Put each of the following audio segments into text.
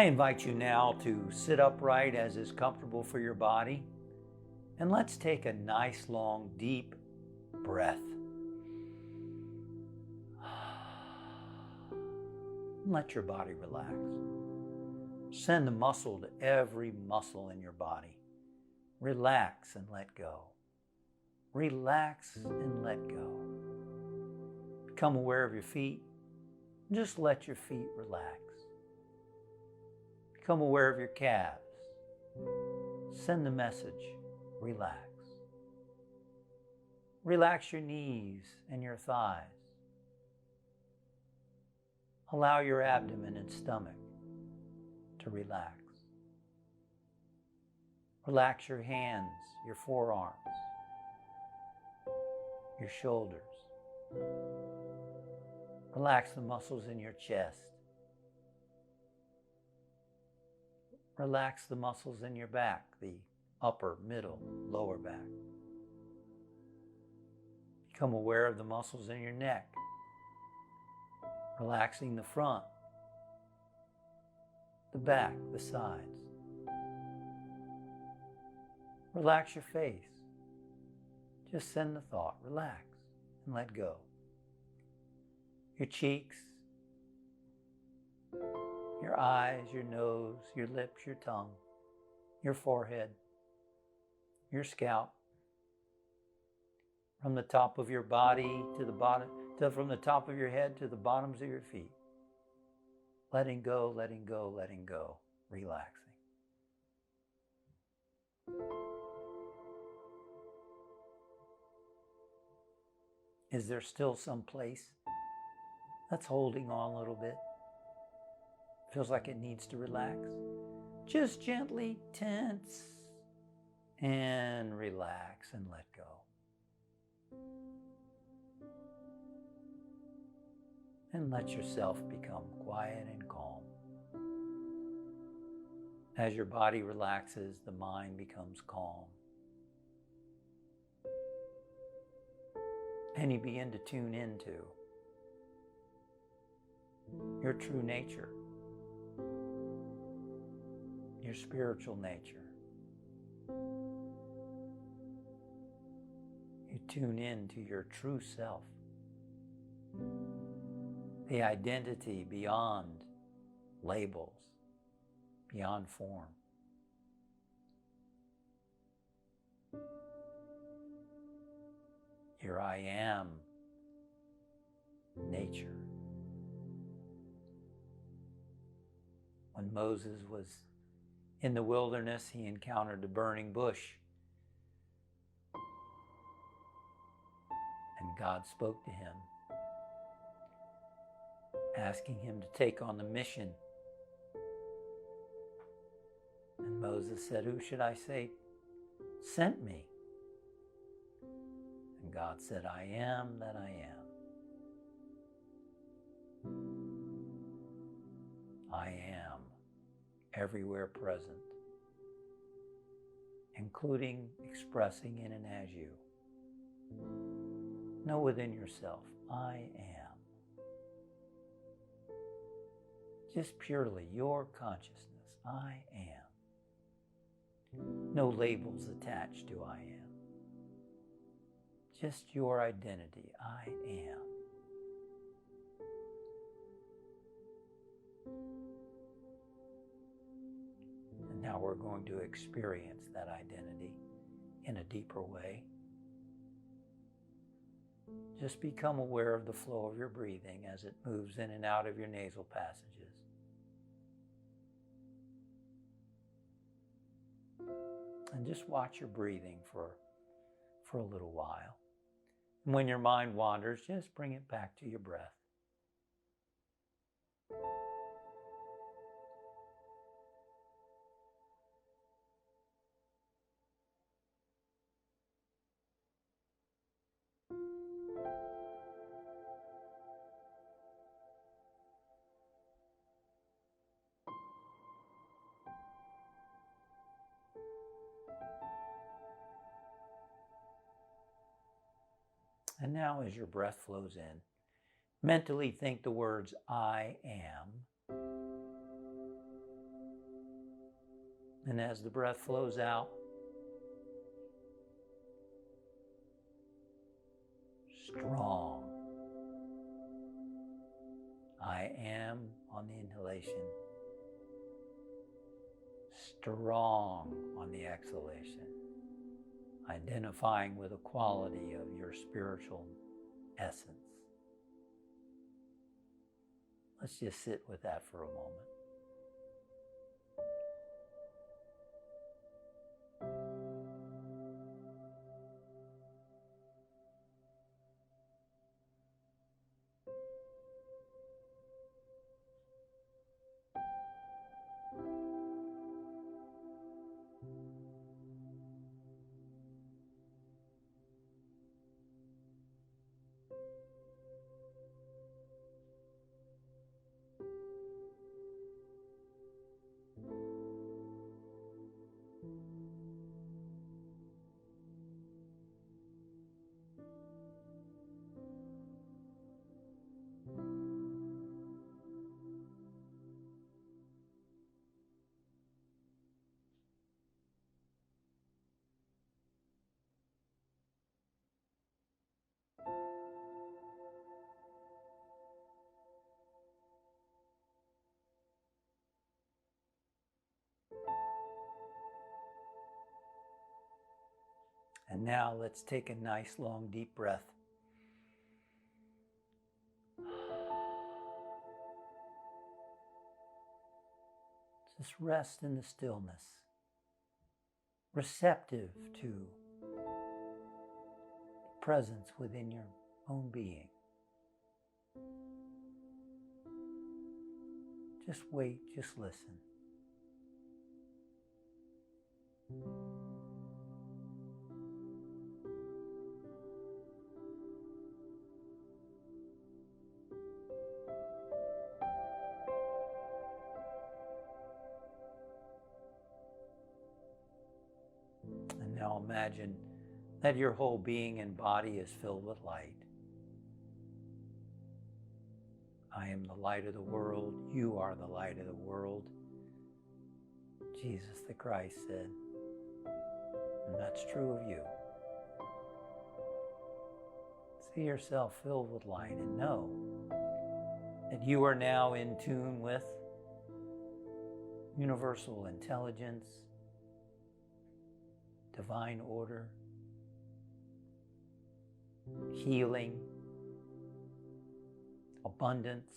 I invite you now to sit upright as is comfortable for your body, and let's take a nice, long, deep breath. Let your body relax. Send the muscle to every muscle in your body. Relax and let go. Relax and let go. Become aware of your feet. Just let your feet relax. Become aware of your calves. Send the message, relax. Relax your knees and your thighs. Allow your abdomen and stomach to relax. Relax your hands, your forearms, your shoulders. Relax the muscles in your chest. Relax the muscles in your back, the upper, middle, lower back. Become aware of the muscles in your neck. Relaxing the front, the back, the sides. Relax your face. Just send the thought, relax and let go. Your cheeks, your eyes, your nose, your lips, your tongue, your forehead, your scalp. From the top of your body to the bottom, from the top of your head to the bottoms of your feet. Letting go, letting go, letting go, relaxing. Is there still some place that's holding on a little bit? Feels like it needs to relax? Just gently tense and relax and let go. And let yourself become quiet and calm. As your body relaxes, the mind becomes calm. And you begin to tune into your true nature, your spiritual nature. You tune into your true self. The identity beyond labels, beyond form. Your I am nature. When Moses was in the wilderness, he encountered a burning bush. And God spoke to him, asking him to take on the mission. And Moses said, "Who should I say sent me?" And God said, "I am that I am. I am everywhere present, including expressing in and as you. Know within yourself, I am. Just purely your consciousness, I am. No labels attached to I am. Just your identity, I am. And now we're going to experience that identity in a deeper way. Just become aware of the flow of your breathing as it moves in and out of your nasal passages. And just watch your breathing for a little while. And when your mind wanders, just bring it back to your breath. And now as your breath flows in, mentally think the words I am And as the breath flows out, strong. I am on the inhalation. Strong on the exhalation. Identifying with a quality of your spiritual essence. Let's just sit with that for a moment. And now let's take a nice long deep breath. Just rest in the stillness, receptive to presence within your own being. Just wait, just listen. And now imagine that your whole being and body is filled with light. I am the light of the world. You are the light of the world. Jesus the Christ said, and that's true of you. See yourself filled with light and know that you are now in tune with universal intelligence, divine order, healing, abundance,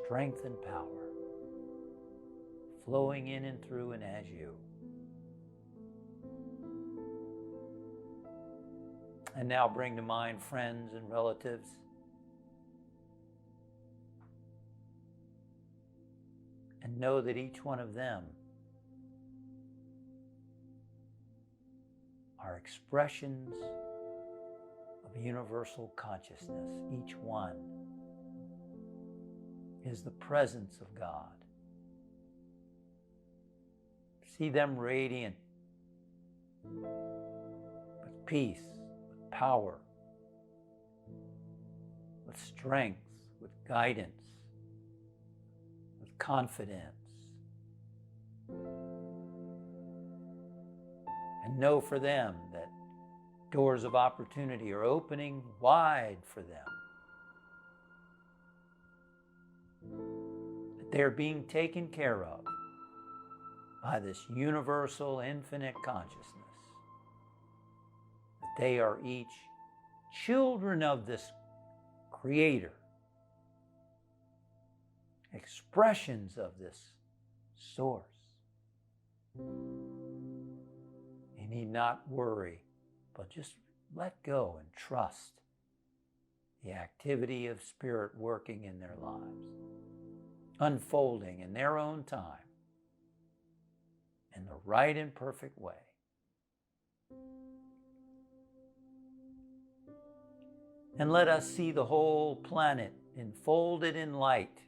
strength and power, flowing in and through and as you. And now bring to mind friends and relatives. And know that each one of them are expressions of universal consciousness. Each one is the presence of God. See them radiant with peace, with power, with strength, with guidance, with confidence. And know for them that doors of opportunity are opening wide for them. That they're being taken care of by this universal infinite consciousness. That they are each children of this Creator, expressions of this source. You need not worry, but just let go and trust the activity of Spirit working in their lives, unfolding in their own time, in the right and perfect way. And let us see the whole planet enfolded in light,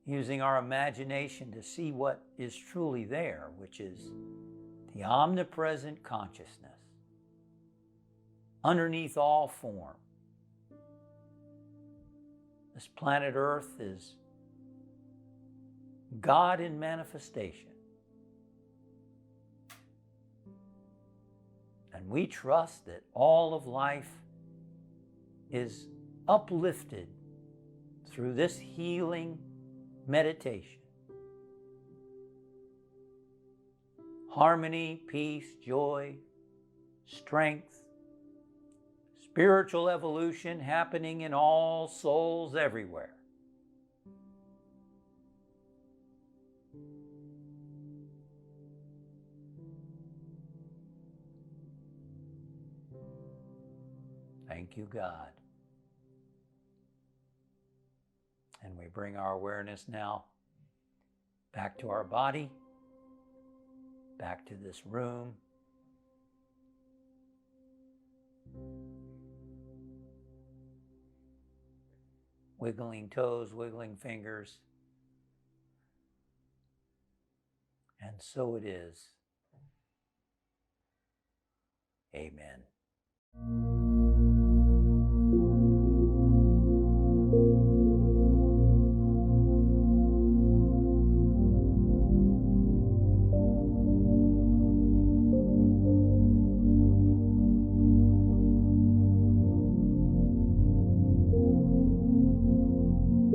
using our imagination to see what is truly there, which is the omnipresent consciousness underneath all form. This planet Earth is God in manifestation. And we trust that all of life is uplifted through this healing meditation. Harmony, peace, joy, strength, spiritual evolution happening in all souls everywhere. Thank you, God. And we bring our awareness now back to our body, back to this room. Wiggling toes, wiggling fingers. And so it is. Amen.